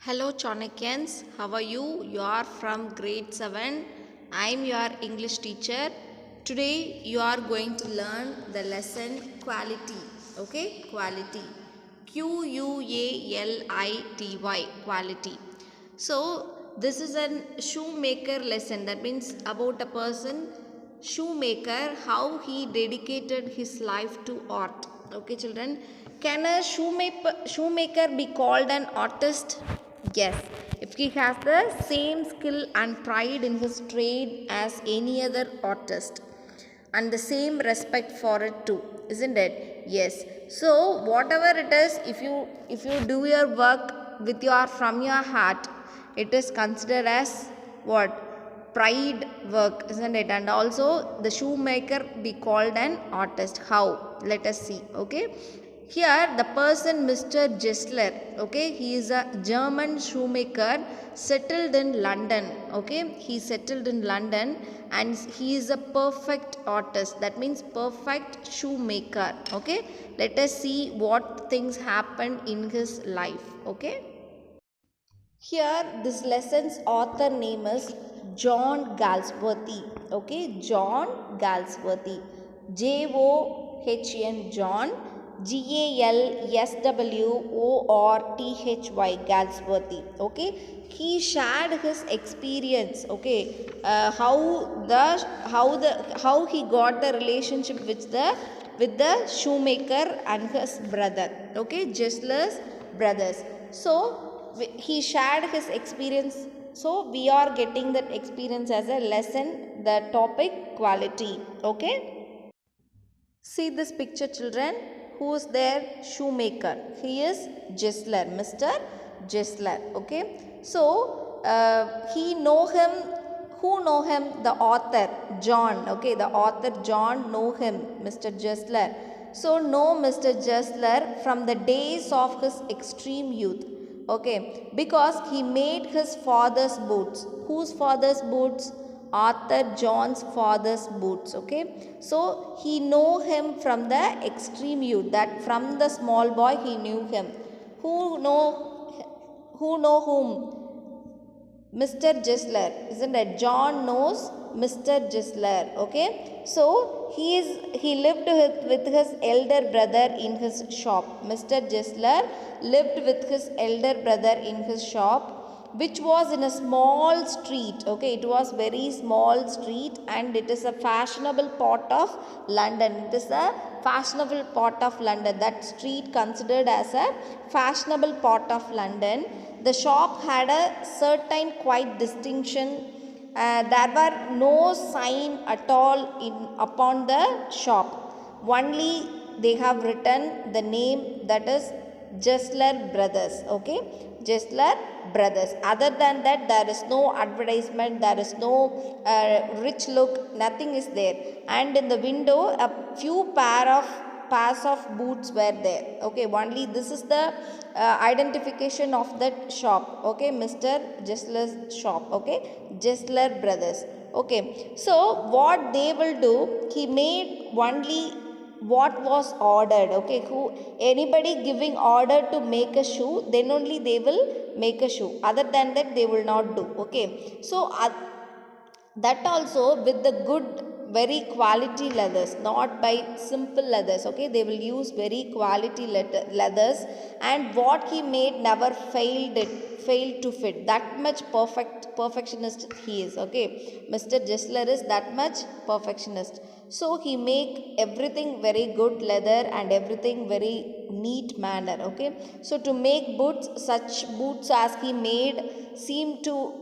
Hello Chanakyans, how are you? You are from grade 7. I am your English teacher. Today you are going to learn the lesson quality. Okay, quality. Quality, quality. So this is a shoemaker lesson. That means about a person shoemaker, how he dedicated his life to art. Okay children, can a shoemaker be called an artist? Yes, if he has the same skill and pride in his trade as any other artist and the same respect for it too, isn't it? Yes. So whatever it is, if you do your work with your from your heart, it is considered as what? Pride work, isn't it? And also the shoemaker be called an artist. How? Let us see. Okay. Here the person Mr. Gessler, okay, he is a German shoemaker settled in London, okay, he settled in London and he is a perfect artist, that means perfect shoemaker, okay. Let us see what things happened in his life, okay. Here, this lesson's author name is John Galsworthy. Okay, John Galsworthy. John John Galsworthy. Galsworthy. Okay, he shared his experience. Okay, how he got the relationship with the shoemaker and his brother. Okay, Gessler's brothers. So he shared his experience, so we are getting that experience as a lesson, the topic quality. Okay, see this picture children, who is there? Shoemaker, he is Gessler, Mr. Gessler. Okay, so he know him. Who know him? The author John. Okay, the author John know him, Mr. Gessler. So know Mr. Gessler from the days of his extreme youth. Okay, because he made his father's boots. Whose father's boots? Arthur John's father's boots. Okay, so he know him from the extreme youth, that from the small boy he knew him. Who know whom? Mr. Gessler, isn't it? John knows Mr. Gessler. Okay, so he lived with his elder brother in his shop. Mr. Gessler lived with his elder brother in his shop, which was in a small street. Okay, it was very small street and it is a fashionable part of London. It is a fashionable part of London. That street considered as a fashionable part of London. The shop had a certain quite distinction. There were no sign at all upon the shop. Only they have written the name, that is Gessler Brothers. Okay, Gessler Brothers. Other than that, there is no advertisement, there is no rich look, nothing is there. And in the window, a few pairs of boots were there. Okay, only this is the identification of that shop. Okay, Mr. Gessler's shop. Okay, Gessler Brothers. Okay, so what they will do, he made only what was ordered. Okay, who anybody giving order to make a shoe, then only they will make a shoe. Other than that, they will not do. Okay, so that also with the good very quality leathers, not by simple leathers. Okay, they will use very quality leathers, and what he made never failed to fit. That much perfectionist he is. Okay, Mr. Gessler is that much perfectionist, so he make everything very good leather and everything very neat manner. Okay, so to make boots, such boots as he made seem to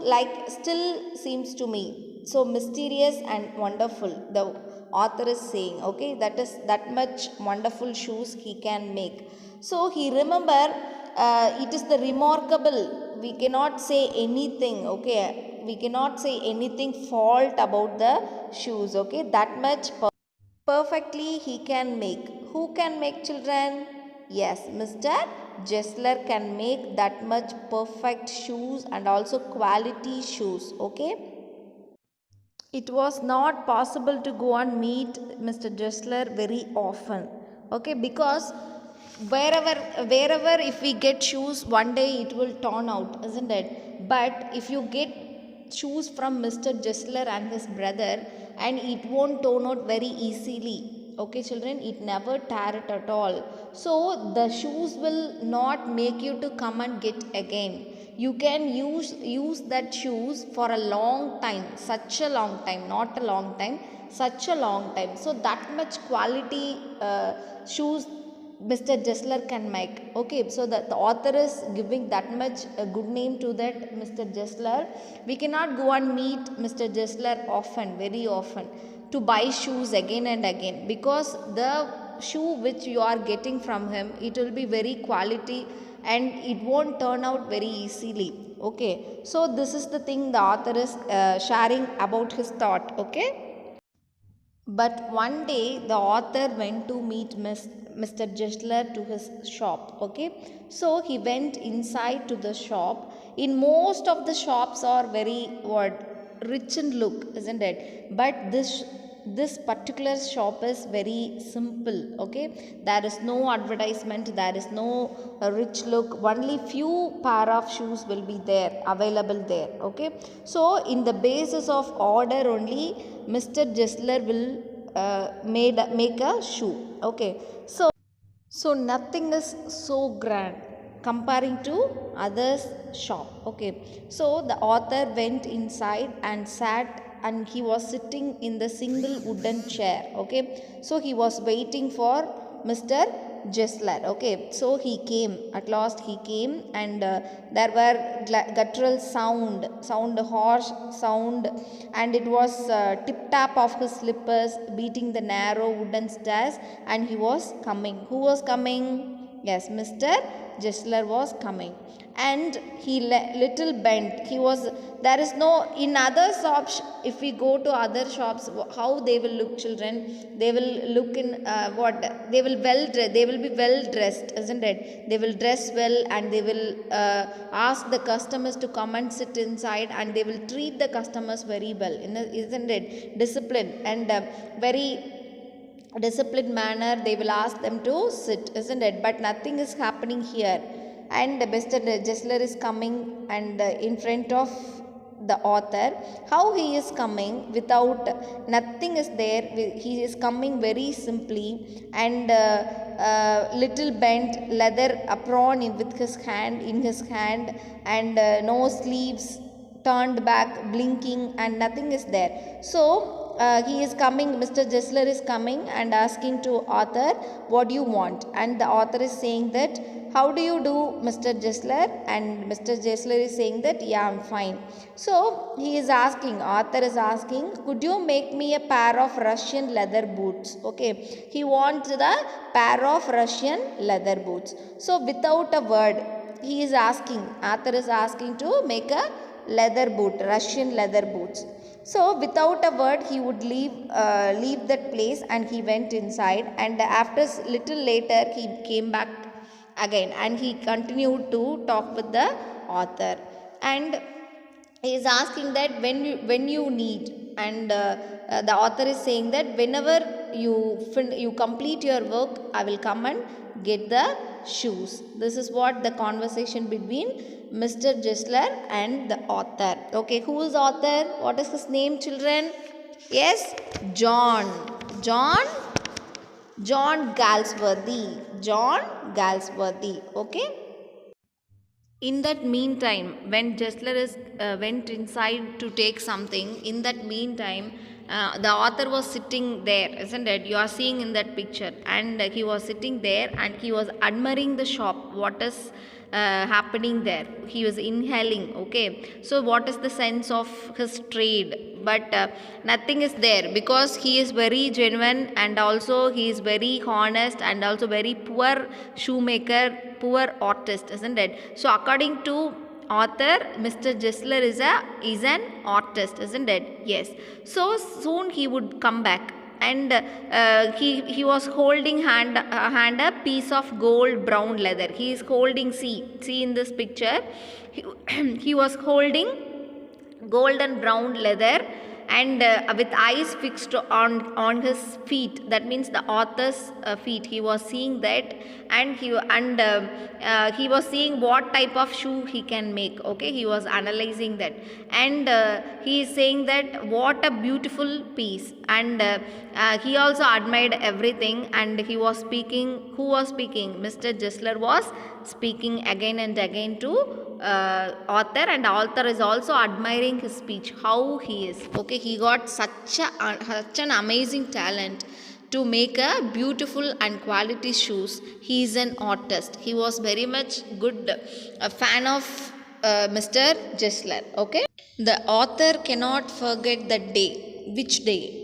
like still seems to me so mysterious and wonderful, the author is saying. Okay, that is that much wonderful shoes he can make. So he remember, it is the remarkable, we cannot say anything. Okay, we cannot say anything fault about the shoes. Okay, that much perfectly he can make. Who can make children? Yes, Mr. Gessler can make that much perfect shoes and also quality shoes. Okay, it was not possible to go and meet Mr. Gessler very often. Okay, because wherever if we get shoes, one day it will turn out, isn't it? But if you get shoes from Mr. Jessler and his brother, and it won't turn out very easily. Okay children, it never tear it at all. So the shoes will not make you to come and get again. You can use that shoes for a long time, such a long time, not a long time, such a long time. So that much quality shoes Mr. Jessler can make. Okay, so the author is giving that much good name to that Mr. Jessler. We cannot go and meet Mr. Jessler often, very often, to buy shoes again and again, because the shoe which you are getting from him, it will be very quality and it won't turn out very easily. Okay, so this is the thing the author is sharing about his thought. Okay. But one day the author went to meet Mr. Jessler to his shop. Okay, so he went inside to the shop. In most of the shops are very rich in look, isn't it? But this particular shop is very simple. Okay, there is no advertisement, there is no rich look, only few pair of shoes will be there available there. Okay, so in the basis of order only Mr. Jessler will make a shoe. Okay, so nothing is so grand comparing to others shop. Okay, so the author went inside and sat, and he was sitting in the single wooden chair. Okay, so he was waiting for Mr. Jessler. Okay, so he came, at last he came, and there were guttural sound, harsh sound, and it was tip tap of his slippers beating the narrow wooden stairs, and he was coming. Who was coming? Yes, Mr. Jessler was coming, and he little bent. He was, there is no, in other shops, if we go to other shops, how they will look, children? They will look in what? They will be well dressed, isn't it? They will dress well, and they will ask the customers to come and sit inside, and they will treat the customers very well, isn't it? Discipline, and very disciplined manner they will ask them to sit, isn't it? But nothing is happening here, and Mr. Jessler is coming, and in front of the author. How he is coming? Without, nothing is there, he is coming very simply, and little bent leather apron with his hand, and no sleeves, turned back, blinking, and nothing is there. So he is coming, Mr. Jessler is coming and asking to author, what do you want? And the author is saying that, how do you do, Mr. Jessler? And Mr. Jessler is saying that, yeah, I'm fine. So he is asking, author is asking, could you make me a pair of Russian leather boots? Okay, he wants the pair of Russian leather boots. So without a word, he is asking, author is asking to make a leather boot, Russian leather boots. So without a word, he would leave that place, and he went inside, and after little later he came back again, and he continued to talk with the author, and he is asking that when you need, and the author is saying that whenever you complete your work, I will come and get the shoes. This is what the conversation between Mr. Jessler and the author. Okay, who is author? What is his name, children? Yes, John Galsworthy. John Galsworthy. Okay. In that meantime, when Jessler went inside to take something, in that meantime, the author was sitting there, isn't it? You are seeing in that picture, and he was sitting there, and he was admiring the shop, what is happening there. He was inhaling. Okay, so what is the sense of his trade? But nothing is there, because he is very genuine, and also he is very honest, and also very poor shoemaker, poor artist, isn't it? So according to author, Mr. Jessler is an artist, isn't it? Yes. So soon he would come back, and he was holding hand a piece of gold brown leather. He is holding, see in this picture, he was holding golden brown leather and with eyes fixed on his feet, that means the author's feet, he was seeing that, and he was seeing what type of shoe he can make. Okay, he was analyzing that, and he is saying that what a beautiful piece, and he also admired everything, and he was speaking. Who was speaking? Mr. Gisler was speaking again and again to author, and author is also admiring his speech, how he is. Okay, he got such an amazing talent to make a beautiful and quality shoes. He is an artist. He was very much good, a fan of Mr. Gisler. Okay, the author cannot forget the day. Which day?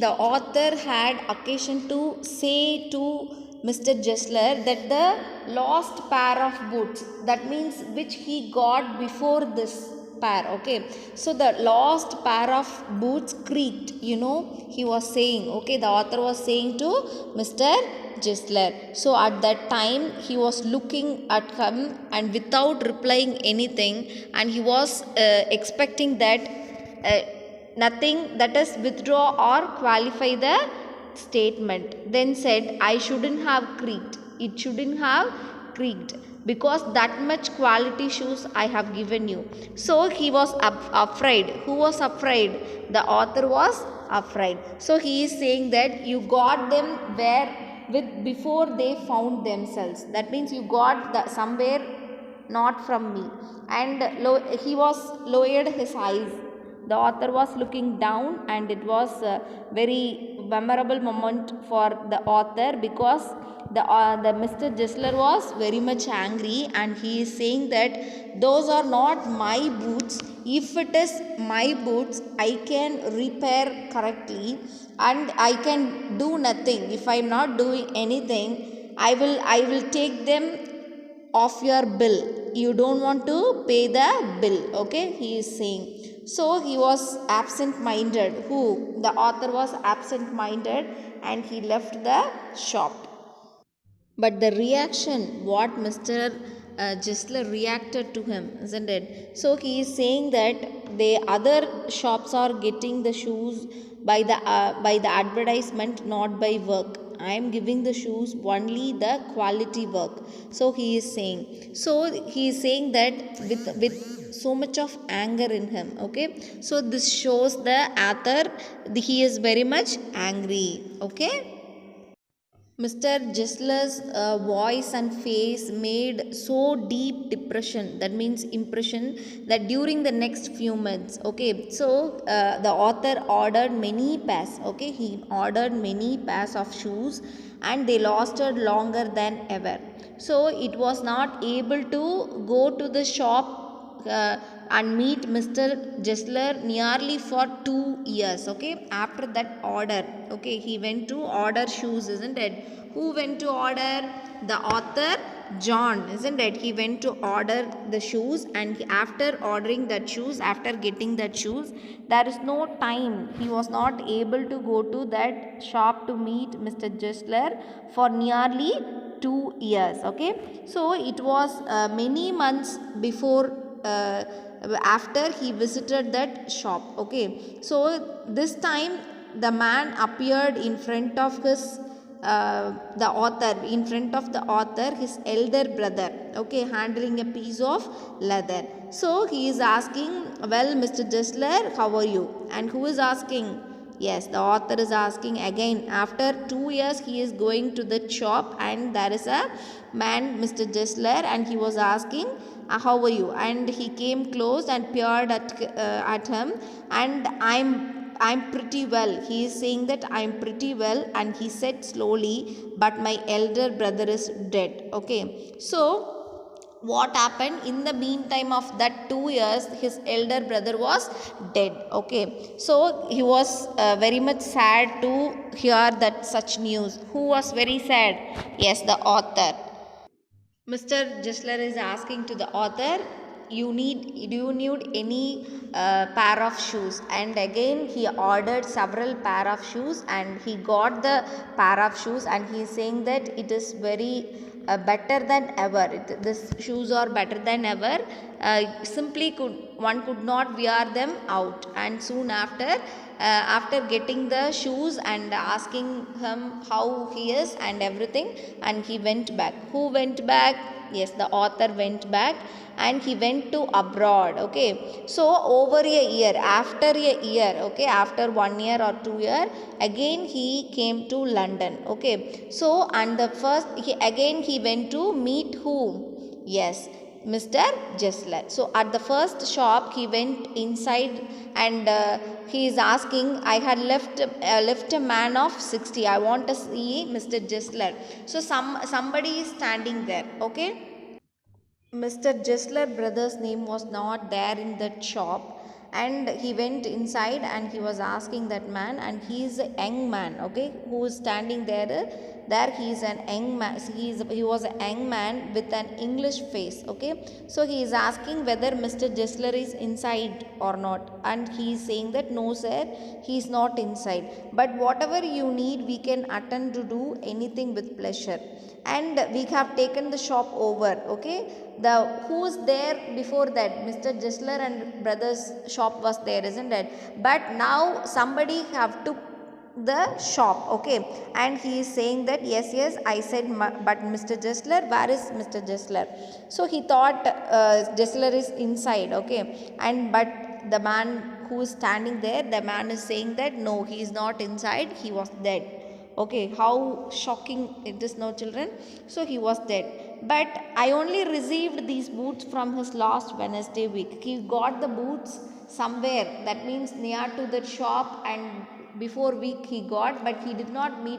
The author had occasion to say to Mr. Gisler that the lost pair of boots, that means which he got before this pair. Okay, so the lost pair of boots creaked, he was saying. Okay, the author was saying to Mr. Gisler. So at that time he was looking at him and without replying anything, and he was expecting that nothing, that is withdraw or qualify the statement. Then said, I shouldn't have creaked. It shouldn't have creaked because that much quality shoes I have given you. So he was afraid. Who was afraid? The author was afraid. So he is saying that you got them where with before they found themselves. That means you got somewhere not from me. And he was lowered his eyes. The author was looking down, and it was a very memorable moment for the author because the Mr. Gisler was very much angry, and he is saying that those are not my boots. If it is my boots, I can repair correctly and I can do nothing. If I am not doing anything, I will take them off your bill. You don't want to pay the bill. Okay, he is saying. So he was absent minded. Who? The author was absent minded, and he left the shop. But the reaction, what Mr. Gisler reacted to him, isn't it? So he is saying that the other shops are getting the shoes by the advertisement, not by work. I am giving the shoes only the quality work. So he is saying. So he is saying that with so much of anger in him. Okay. So this shows the author, he is very much angry. Okay. Mr. Gisler's voice and face made so deep depression, that means impression, that during the next few months, okay, so the author ordered many pairs, okay, he ordered many pairs of shoes, and they lasted longer than ever. So it was not able to go to the shop and meet Mr. Gisler nearly for 2 years. Okay, after that order, okay, he went to order shoes, isn't it? Who went to order? The author, John, isn't it? He went to order the shoes, and after ordering that shoes, after getting that shoes, there is no time. He was not able to go to that shop to meet Mr. Gisler for nearly 2 years. Okay, so it was many months before after he visited that shop. Okay, so this time the man appeared in front of his the author, in front of the author, his elder brother, okay, handling a piece of leather. So he is asking, well, Mr. Gisler, how are you? And who is asking? Yes, the author is asking again. After 2 years, he is going to the shop, and there is a man, Mr. Gisler, and he was asking, how are you? And he came close and peered at him, and I'm pretty well. He is saying that I'm pretty well, and he said slowly, but my elder brother is dead. Okay, so what happened in the meantime of that 2 years, his elder brother was dead. Okay, so he was very much sad to hear that such news. Who was very sad? Yes, the author. Mr. Gisler is asking to the author, do you need any pair of shoes? And again he ordered several pair of shoes, and he got the pair of shoes, and he is saying that it is very better than ever. These shoes are better than ever. Simply one could not wear them out. And soon after getting the shoes and asking him how he is and everything, and he went back. Who went back? Yes, the author went back and he went to abroad. Okay, so over a year, after a year, okay, after 1 year or 2 year, again he came to London. Okay, so and the first he went to meet whom? Yes, Mr. Jesler. So at the first shop he went inside and he is asking, I had left a man of 60. I want to see Mr. Jesler. So somebody is standing there. Okay, Mr. Jesler brother's name was not there in that shop, and he went inside and he was asking that man, and he is a young man, okay, who is standing there. There he is an young man. He was a young man with an English face, okay. So he is asking whether Mr. Jesler is inside or not, and he is saying that no sir, he is not inside. But whatever you need, we can attend to do anything with pleasure. And we have taken the shop over. Okay, the who is there before that? Mr. Jesler and brothers shop was there, isn't it? But now somebody have took the shop. Okay, and he is saying that yes I said, but Mr. Jesler, where is Mr. Jesler? So he thought Jesler is inside. Okay, and but the man who is standing there, the man is saying that no, he is not inside, he was dead. Okay, how shocking it is now, children. So he was dead. But I only received these boots from his last Wednesday week. He got the boots somewhere, that means near to the shop, and before week he got, but he did not meet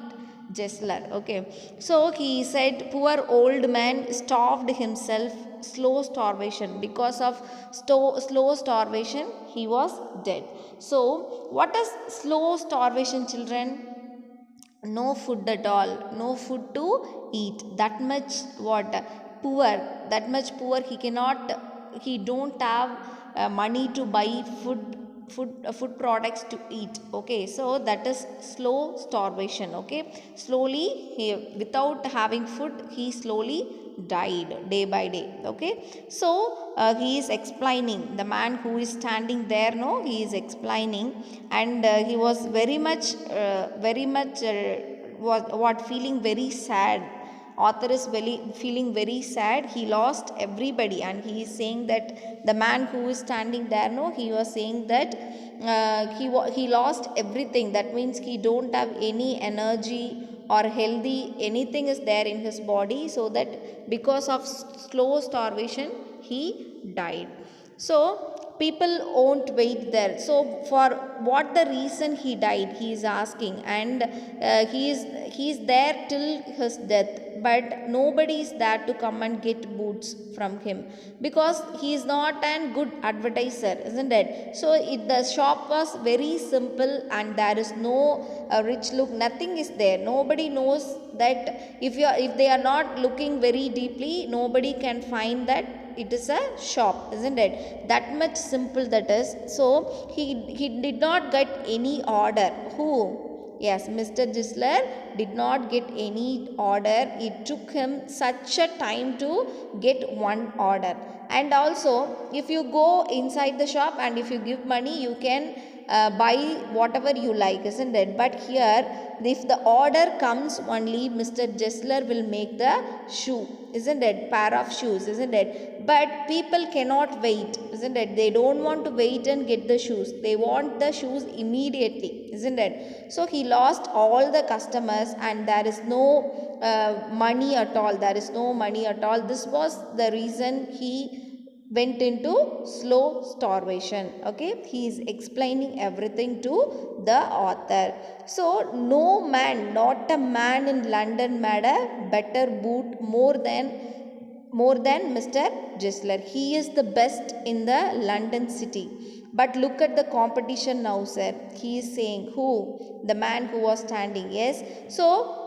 Jesler. Okay, so he said poor old man starved himself, slow starvation. Because of slow starvation he was dead. So what is slow starvation, children? No food at all, no food to eat, that much what poor, that much poor, he cannot, he don't have money to buy food products to eat. Okay, so that is slow starvation. Okay, slowly he, without having food, he slowly died day by day. Okay, so he is explaining, the man who is standing there, no, he is explaining, and he was very much was what feeling very sad. Author is very feeling very sad. He lost everybody, and he is saying that the man who is standing there, no, he was saying that he lost everything. That means he don't have any energy or healthy anything is there in his body, so that because of slow starvation he died. So people won't wait there. So for what the reason he died, he is asking, and he is there till his death, but nobody is there to come and get boots from him, because he is not a good advertiser, isn't it? So the shop was very simple, and there is no rich look, nothing is there. Nobody knows that. If they are not looking very deeply, nobody can find that it is a shop, isn't it? That much simple that is. So he did not get any order. Who? Yes, Mr. Jesler did not get any order. It took him such a time to get one order. And also, if you go inside the shop and if you give money, you can buy whatever you like, isn't it? But here, if the order comes, only Mr. Jesler will make the shoe, isn't it? Pair of shoes, isn't it? But people cannot wait, isn't it? They don't want to wait and get the shoes. They want the shoes immediately, isn't it? So he lost all the customers, and there is no money at all. There is no money at all. This was the reason he went into slow starvation. Okay, he is explaining everything to the author. So no man, not a man in London made a better boot more than Mr. Jesler. He is the best in the London city. But look at the competition now, sir. He is saying who? The man who was standing. Yes, so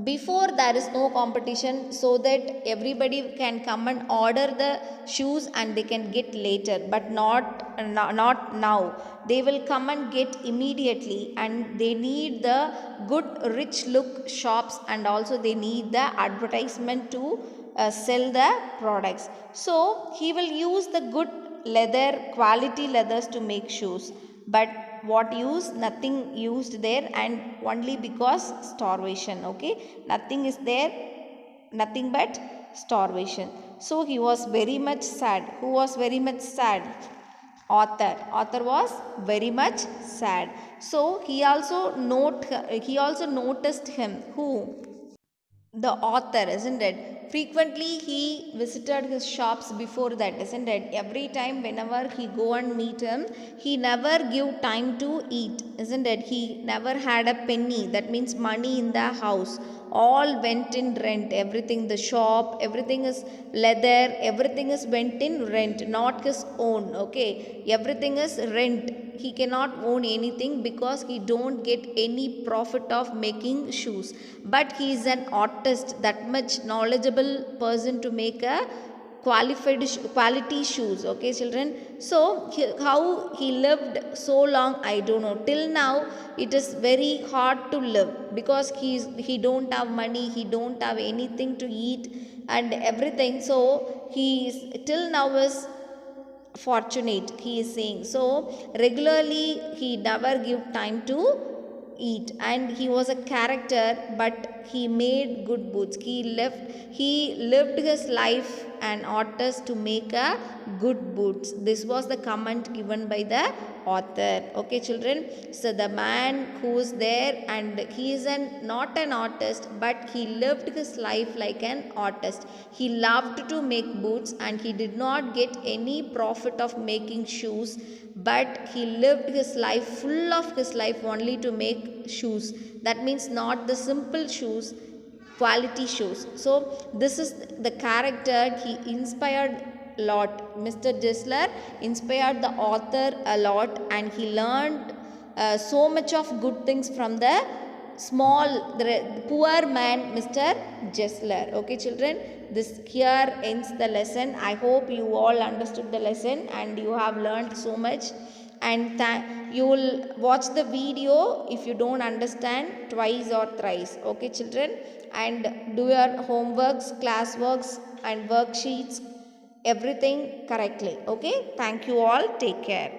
before there is no competition, so that everybody can come and order the shoes and they can get later, but not now. They will come and get immediately, and they need the good rich look shops, and also they need the advertisement to sell the products. So he will use the good leather, quality leathers to make shoes, but what use? Nothing used there, and only because starvation. Okay, nothing is there, nothing but starvation. So he was very much sad. Who was very much sad? Author was very much sad. So he also noticed him. Who? The author, isn't it? Frequently he visited his shops before that, isn't it? Every time whenever he go and meet him, he never give time to eat, isn't it? He never had a penny, that means money, in the house. All went in rent. Everything, the shop, everything is leather, everything is went in rent, not his own. Okay, everything is rent. He cannot own anything because he don't get any profit of making shoes, but he is an artist, that much knowledgeable person to make a quality shoes. Okay children, so how he lived so long, I don't know. Till now it is very hard to live, because he don't have money, he don't have anything to eat and everything. So he is till now is fortunate, he is saying. So regularly he never give time to eat, and he was a character, but he made good boots. He lived his life an artist to make a good boots. This was the comment given by the author. Okay children, so the man who is there, and he is not an artist, but he lived his life like an artist. He loved to make boots, and he did not get any profit of making shoes, but he lived his life, full of his life, only to make shoes. That means not the simple shoes, quality shoes. So this is the character. He inspired lot. Mr. Jesler inspired the author a lot, and he learned so much of good things from the the poor man, Mr. Jesler. Okay children, this here ends the lesson. I hope you all understood the lesson and you have learned so much, and you will watch the video if you don't understand twice or thrice. Okay children, and do your homeworks, classworks and worksheets, everything correctly. Okay, thank you all, take care.